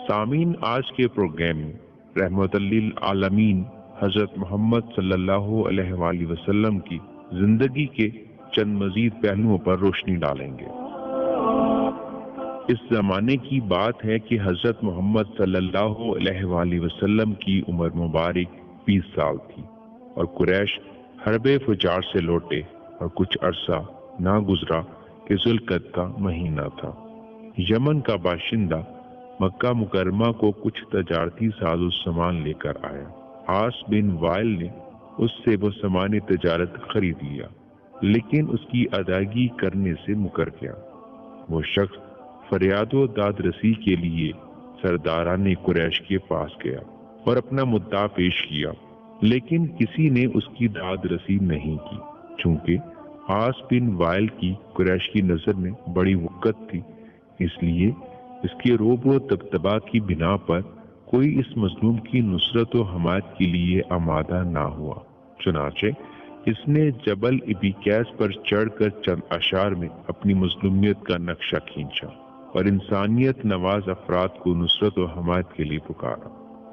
سامعین، آج کے پروگرام میں رحمت للعالمین حضرت محمد صلی اللہ علیہ وآلہ وسلم کی زندگی کے چند مزید پہلوؤں پر روشنی ڈالیں گے۔ اس زمانے کی بات ہے کہ حضرت محمد صلی اللہ علیہ وآلہ وسلم کی عمر مبارک 20 سال تھی اور قریش حرب فجار سے لوٹے اور کچھ عرصہ نہ گزرا کہ ذوالقعدہ کا مہینہ تھا۔ یمن کا باشندہ مکہ مکرمہ کو کچھ تجارتی ساز و سامان لے کر آیا۔ عاص بن وائل نے اس سے وہ سامان تجارت خرید لیا، لیکن اس کی ادائیگی کرنے سے مکر گیا۔ وہ شخص فریاد و داد رسی کے لیے سرداران قریش کے پاس گیا اور اپنا مدعا پیش کیا، لیکن کسی نے اس کی داد رسی نہیں کی، چونکہ عاص بن وائل کی قریش کی نظر میں بڑی وقت تھی، اس لیے اس کے روب و دبدبا کی بنا پر کوئی اس مظلوم کی نصرت و حمایت کے لیے آمادہ نہ ہوا۔ چنانچہ اس نے جبل ابیقیس پر چڑھ کر چند اشعار میں اپنی مظلومیت کا نقشہ کھینچا اور انسانیت نواز افراد کو نصرت و حمایت کے لیے پکارا۔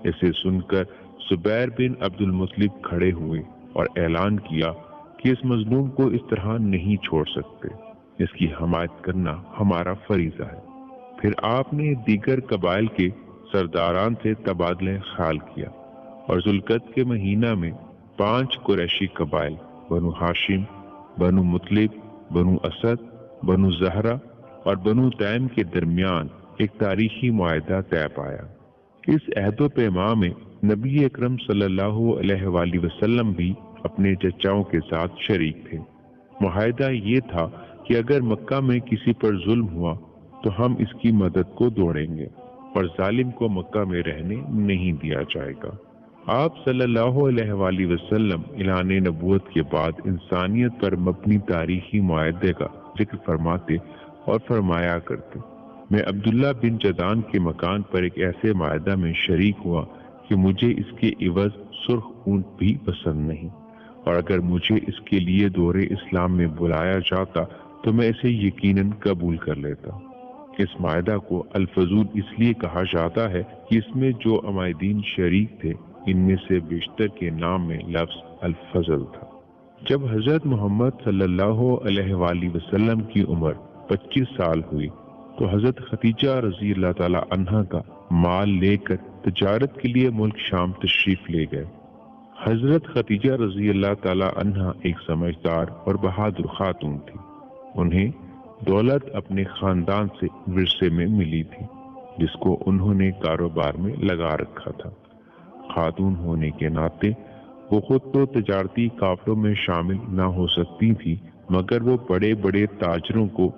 اسے سن کر زبیر بن عبد المطلب کھڑے ہوئے اور اعلان کیا کہ اس مظلوم کو اس طرح نہیں چھوڑ سکتے، اس کی حمایت کرنا ہمارا فریضہ ہے۔ پھر آپ نے دیگر قبائل کے سرداران سے تبادلہ خیال کیا اور ذوالقعدہ کے مہینہ میں 5 قریشی قبائل بنو ہاشم، بنو مطلب، بنو اسد، بنو زہرہ اور بنو تیم کے درمیان ایک تاریخی معاہدہ طے پایا۔ اس عہد و پیمان میں نبی اکرم صلی اللہ علیہ وآلہ وسلم بھی اپنے چچاؤں کے ساتھ شریک تھے۔ معاہدہ یہ تھا کہ اگر مکہ میں کسی پر ظلم ہوا تو ہم اس کی مدد کو دوڑیں گے اور ظالم کو مکہ میں رہنے نہیں دیا جائے گا۔ آپ صلی اللہ علیہ وآلہ وسلم اعلان نبوت کے بعد انسانیت پر مبنی تاریخی معاہدے کا ذکر فرماتے اور فرمایا کرتے۔ میں عبداللہ بن جدعان کے مکان پر ایک ایسے معاہدہ میں شریک ہوا کہ مجھے اس کے عوض سرخ اونٹ بھی پسند نہیں، اور اگر مجھے اس کے لیے دور اسلام میں بلایا جاتا تو میں اسے یقیناً قبول کر لیتا۔ اس معاہدہ کو الفضول اس لیے کہا جاتا ہے کہ اس میں جو عمائدین شریک تھے ان میں سے بیشتر کے نام میں لفظ الفضل تھا۔ جب حضرت محمد صلی اللہ علیہ وآلہ وسلم کی عمر 25 سال ہوئی تو حضرت خدیجہ رضی اللہ تعالی عنہا کا مال لے کر تجارت کے لیے ملک شام تشریف لے گئے۔ حضرت خدیجہ رضی اللہ تعالی عنہا ایک سمجھدار اور بہادر خاتون تھی۔ انہیں دولت اپنے خاندان سے ورثے میں ملی تھی، جس کو انہوں نے کاروبار میں لگا رکھا تھا۔ خاتون ہونے کے ناطے وہ خود تو تجارتی قافلوں میں شامل نہ ہو سکتی تھی، مگر وہ بڑے بڑے تاجروں کو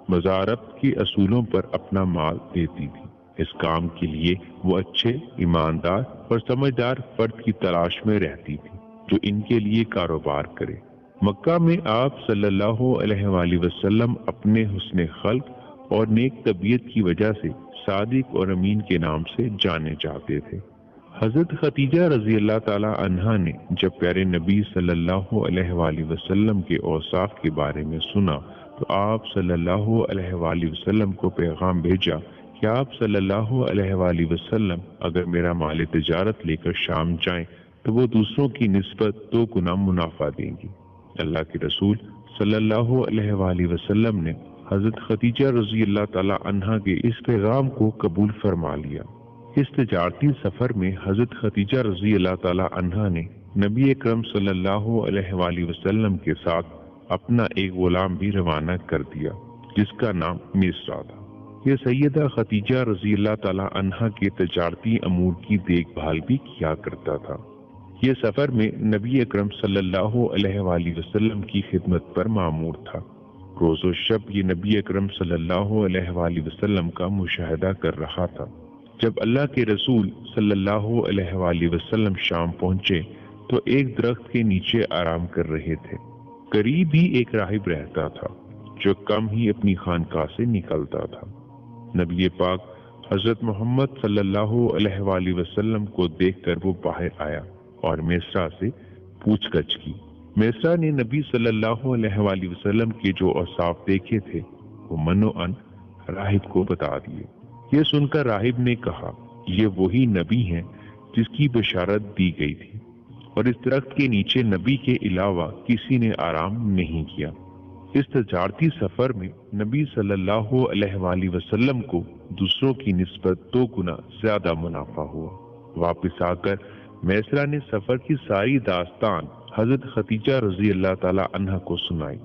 مضاربت کے اصولوں پر اپنا مال دیتی تھی۔ اس کام کے لیے وہ اچھے، ایماندار اور سمجھدار فرد کی تلاش میں رہتی تھی جو ان کے لیے کاروبار کرے۔ مکہ میں آپ صلی اللہ علیہ وآلہ وسلم اپنے حسن خلق اور نیک طبیعت کی وجہ سے صادق اور امین کے نام سے جانے جاتے تھے۔ حضرت خدیجہ رضی اللہ تعالی عنہا نے جب پیارے نبی صلی اللہ علیہ وآلہ وسلم کے اوصاف کے بارے میں سنا تو آپ صلی اللہ علیہ وآلہ وسلم کو پیغام بھیجا کہ آپ صلی اللہ علیہ وآلہ وسلم اگر میرا مال تجارت لے کر شام جائیں تو وہ دوسروں کی نسبت 2 گنا منافع دیں گی۔ اللہ کے رسول صلی اللہ علیہ وآلہ وسلم نے حضرت خدیجہ رضی اللہ تعالی عنہا کے اس پیغام کو قبول فرما لیا۔ اس تجارتی سفر میں حضرت خدیجہ رضی اللہ تعالی عنہا نے نبی اکرم صلی اللہ علیہ وآلہ وسلم کے ساتھ اپنا ایک غلام بھی روانہ کر دیا جس کا نام میسرا تھا۔ یہ سیدہ خدیجہ رضی اللہ تعالی عنہا کے تجارتی امور کی دیکھ بھال بھی کیا کرتا تھا۔ یہ سفر میں نبی اکرم صلی اللہ علیہ وآلہ وسلم کی خدمت پر مامور تھا۔ روز و شب یہ نبی اکرم صلی اللہ علیہ وآلہ وسلم کا مشاہدہ کر رہا تھا۔ جب اللہ کے رسول صلی اللہ علیہ وآلہ وسلم شام پہنچے تو ایک درخت کے نیچے آرام کر رہے تھے۔ قریب ہی ایک راہب رہتا تھا جو کم ہی اپنی خانقاہ سے نکلتا تھا۔ نبی پاک حضرت محمد صلی اللہ علیہ وآلہ وسلم کو دیکھ کر وہ باہر آیا اور میسرا سے پوچھ گچھ کی۔ میسرا نے نبی صلی اللہ علیہ وآلہ وسلم کے جو اوصاف دیکھے تھے وہ منوعاً راہب کو بتا دیے۔ یہ سن کر راہب نے کہا یہ وہی نبی ہیں جس کی بشارت دی گئی تھی، اور اس درخت کے نیچے نبی کے علاوہ کسی نے آرام نہیں کیا۔ اس تجارتی سفر میں نبی صلی اللہ علیہ وآلہ وسلم کو دوسروں کی نسبت 2 گنا زیادہ منافع ہوا۔ واپس آ کر میسرہ نے سفر کی ساری داستان حضرت خدیجہ رضی اللہ تعالی عنہ کو سنائی۔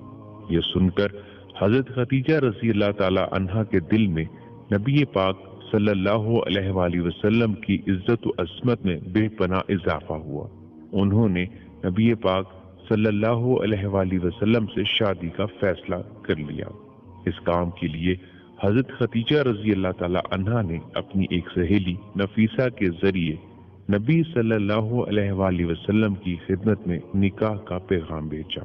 یہ سن کر حضرت خدیجہ رضی اللہ تعالی عنہ کے دل میں نبی پاک صلی اللہ علیہ وآلہ وسلم کی عزت و عظمت میں بے پناہ اضافہ ہوا۔ انہوں نے نبی پاک صلی اللہ علیہ وآلہ وسلم سے شادی کا فیصلہ کر لیا۔ اس کام کے لیے حضرت خدیجہ رضی اللہ تعالی عنہ نے اپنی ایک سہیلی نفیسہ کے ذریعے نبی صلی اللہ علیہ وآلہ وسلم کی خدمت میں نکاح کا پیغام بھیجا۔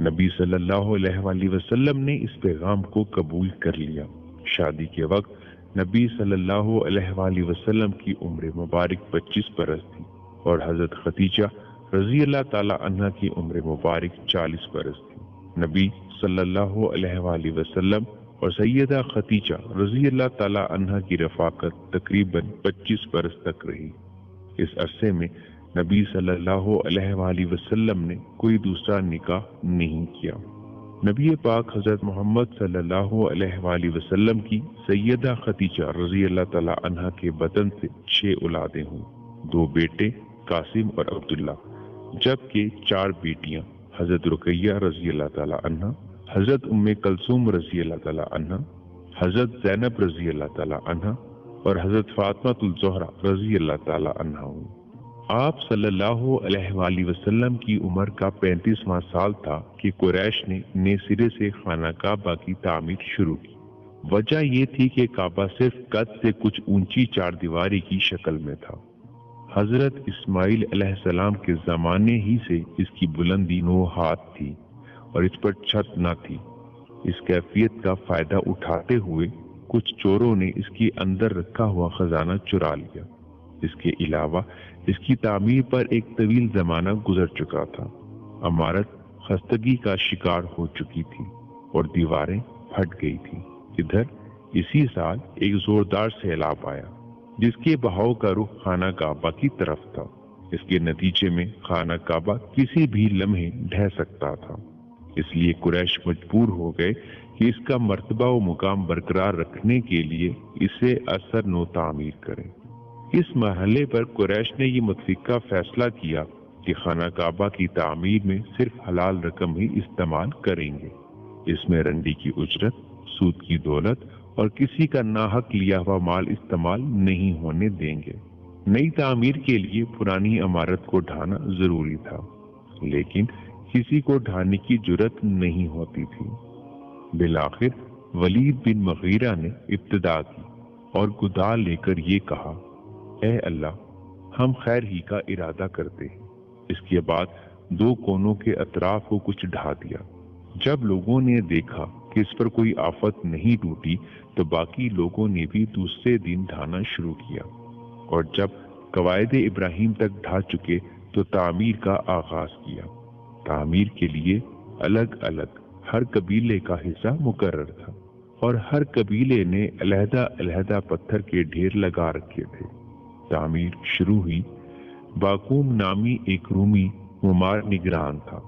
نبی صلی اللہ علیہ وآلہ وسلم نے اس پیغام کو قبول کر لیا۔ شادی کے وقت نبی صلی اللہ علیہ وآلہ وسلم کی عمر مبارک 25 برس تھی، اور حضرت خدیجہ رضی اللہ تعالی عنہ کی عمر مبارک 40 برس تھی۔ نبی صلی اللہ علیہ وآلہ وسلم اور سیدہ خدیجہ رضی اللہ تعالی عنہ کی رفاقت تقریباً 25 برس تک رہی۔ اس عرصے میں نبی صلی اللہ علیہ وآلہ وسلم نے کوئی دوسرا نکاح نہیں کیا۔ نبی پاک حضرت محمد صلی اللہ علیہ وآلہ وسلم کی سیدہ خدیجہ رضی اللہ تعالی عنہ کے بدن سے 6 اولادیں ہوئیں، 2 بیٹے قاسم اور عبداللہ، جبکہ 4 بیٹیاں حضرت رقیہ رضی اللہ تعالی عنہ، حضرت ام کلثوم رضی اللہ تعالی عنہ، حضرت زینب رضی اللہ تعالی عنہ اور حضرت فاطمہ الزہرا رضی اللہ تعالی عنہ ہوئیں۔ آپ صلی اللہ علیہ وآلہ وسلم کی عمر کا 35واں سال تھا کہ قریش نے نئے سرے سے خانہ کعبہ کی تعمیر شروع کی۔ وجہ یہ تھی کہ کعبہ صرف قد سے کچھ اونچی 4 دیواری کی شکل میں تھا۔ حضرت اسماعیل علیہ السلام کے زمانے ہی سے اس کی بلندی 9 ہاتھ تھی اور اس پر چھت نہ تھی۔ اس کیفیت کا فائدہ اٹھاتے ہوئے کچھ چوروں نے اس کے اندر رکھا ہوا خزانہ چرا لیا۔ اس کے علاوہ اس کی تعمیر پر ایک طویل زمانہ گزر چکا تھا۔ عمارت خستگی کا شکار ہو چکی تھی اور دیواریں پھٹ گئی تھیں۔ ادھر اسی سال ایک زوردار سیلاب آیا جس کے بہاؤ کا رخ خانہ کعبہ کی طرف تھا۔ اس کے نتیجے میں خانہ کعبہ کسی بھی لمحے ڈھہ سکتا تھا۔ اس لیے قریش مجبور ہو گئے کہ اس کا مرتبہ و مقام برقرار رکھنے کے لیے اسے اثر نو تعمیر کریں۔ اس مرحلے پر قریش نے یہ متفقہ فیصلہ کیا کہ خانہ کعبہ کی تعمیر میں صرف حلال رقم ہی استعمال کریں گے۔ اس میں رنڈی کی اجرت، سود کی دولت اور کسی کا ناحق لیا ہوا مال استعمال نہیں ہونے دیں گے۔ نئی تعمیر کے لیے پرانی عمارت کو ڈھانا ضروری تھا، لیکن کسی کو ڈھانے کی جرت نہیں ہوتی تھی۔ بالآخر ولید بن مغیرہ نے ابتدا کی اور گدا لے کر یہ کہا، اے اللہ، ہم خیر ہی کا ارادہ کرتے ہیں۔ اس کے بعد 2 کونوں کے اطراف کو کچھ ڈھا دیا۔ جب لوگوں نے دیکھا کہ اس پر کوئی آفت نہیں ٹوٹی تو باقی لوگوں نے بھی دوسرے دن ڈھانا شروع کیا، اور جب قواعد ابراہیم تک ڈھا چکے تو تعمیر کا آغاز کیا۔ تعمیر کے لیے الگ الگ ہر قبیلے کا حصہ مقرر تھا، اور ہر قبیلے نے علیحدہ علیحدہ پتھر کے ڈھیر لگا رکھے تھے۔ تعمیر شروع ہوئی۔ باقوم نامی ایک رومی معمار نگران تھا۔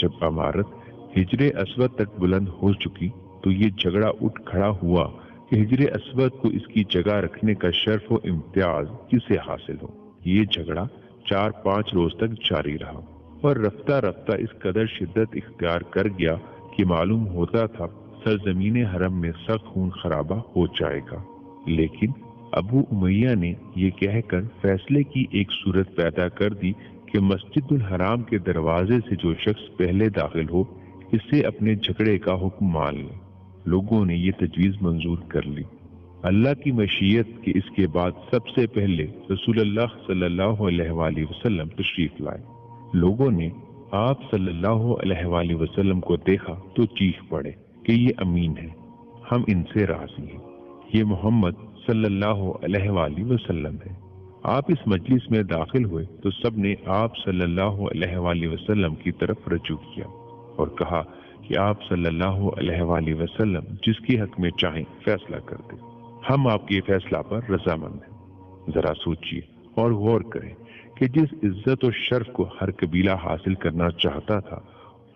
جب عمارت حجر اسود تک بلند ہو چکی تو یہ جھگڑا اٹھ کھڑا ہوا کہ حجر اسود کو اس کی جگہ رکھنے کا شرف و امتیاز کسے حاصل ہو۔ یہ جھگڑا 4-5 روز تک جاری رہا اور رفتہ رفتہ اس قدر شدت اختیار کر گیا کہ معلوم ہوتا تھا سرزمین حرم میں سخت خون خرابہ ہو جائے گا۔ لیکن ابو امیہ نے یہ کہہ کر فیصلے کی ایک صورت پیدا کر دی کہ مسجد الحرام کے دروازے سے جو شخص پہلے داخل ہو اس سے اپنے جھگڑے کا حکم مان لے۔ لوگوں نے یہ تجویز منظور کر لی۔ اللہ کی مشیت کہ اس کے بعد سب سے پہلے رسول اللہ صلی اللہ علیہ وآلہ وسلم تشریف لائے۔ لوگوں نے آپ صلی اللہ علیہ وآلہ وسلم کو دیکھا تو چیخ پڑے کہ یہ امین ہے، ہم ان سے راضی ہیں، یہ محمد صلی اللہ علیہ وآلہ وسلم ہے۔ آپ اس مجلس میں داخل ہوئے تو سب نے آپ صلی اللہ علیہ وآلہ وسلم کی طرف رجوع کیا اور کہا کہ آپ صلی اللہ علیہ وآلہ وسلم جس کے حق میں چاہیں فیصلہ کر دیں، ہم آپ کے فیصلہ پر رضامند ہیں۔ ذرا سوچیے اور غور کریں کہ جس عزت و شرف کو ہر قبیلہ حاصل کرنا چاہتا تھا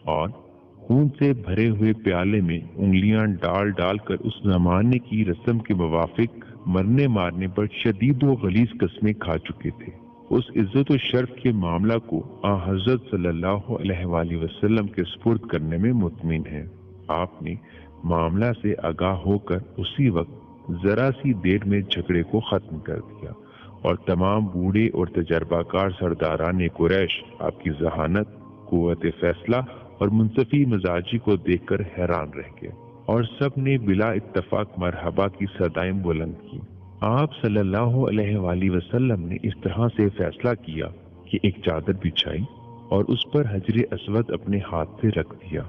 اور خون سے بھرے ہوئے پیالے میں انگلیاں ڈال ڈال کر اس زمانے کی رسم کے موافق مرنے مارنے پر شدید و غلیظ قسمیں کھا چکے تھے، اس عزت و شرف کے معاملہ کو حضرت صلی اللہ علیہ وآلہ وسلم کے سپرد کرنے میں مطمئن ہے۔ آپ نے معاملہ سے آگاہ ہو کر اسی وقت ذرا سی دیر میں جھگڑے کو ختم کر دیا اور تمام بوڑھے اور تجربہ کار سرداران قریش آپ کی ذہانت، قوت فیصلہ اور منصفی مزاجی کو دیکھ کر حیران رہ گئے اور سب نے بلا اتفاق مرحبا کی صدائیں بلند کی۔ آپ صلی اللہ علیہ وآلہ وسلم نے اس طرح سے فیصلہ کیا کہ ایک چادر بچھائی اور اس پر حجر اسود اپنے ہاتھ سے رکھ دیا،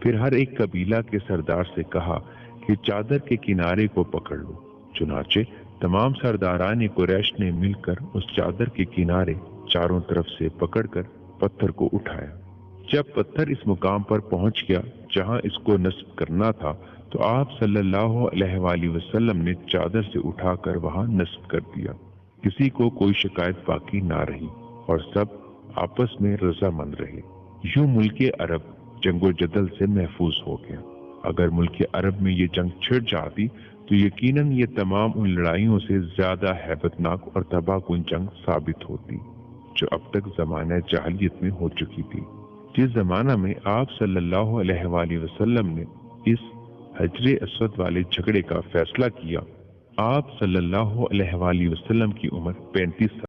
پھر ہر ایک قبیلہ کے سردار سے کہا کہ چادر کے کنارے کو پکڑ لو۔ چنانچہ تمام سرداران قریش نے مل کر اس چادر کے کنارے چاروں طرف سے پکڑ کر پتھر کو اٹھایا۔ جب پتھر اس مقام پر پہنچ گیا جہاں اس کو نصب کرنا تھا تو آپ صلی اللہ علیہ وآلہ وسلم نے چادر سے اٹھا کر وہاں نصب کر دیا۔ کسی کو کوئی شکایت باقی نہ رہی اور سب آپس میں رضامند رہے۔ یوں ملک عرب جنگ و جدل سے محفوظ ہو گیا۔ اگر ملک عرب میں یہ جنگ چھڑ جاتی تو یقیناً یہ تمام ان لڑائیوں سے زیادہ ہیبت ناک اور تباہ کن جنگ ثابت ہوتی جو اب تک زمانہ جاہلیت میں ہو چکی تھی۔ جس زمانہ میں آپ صلی اللہ علیہ وآلہ وسلم نے اس حجر اسود والے جھگڑے کا فیصلہ کیا، آپ صلی اللہ علیہ وآلہ وسلم کی عمر 35 سال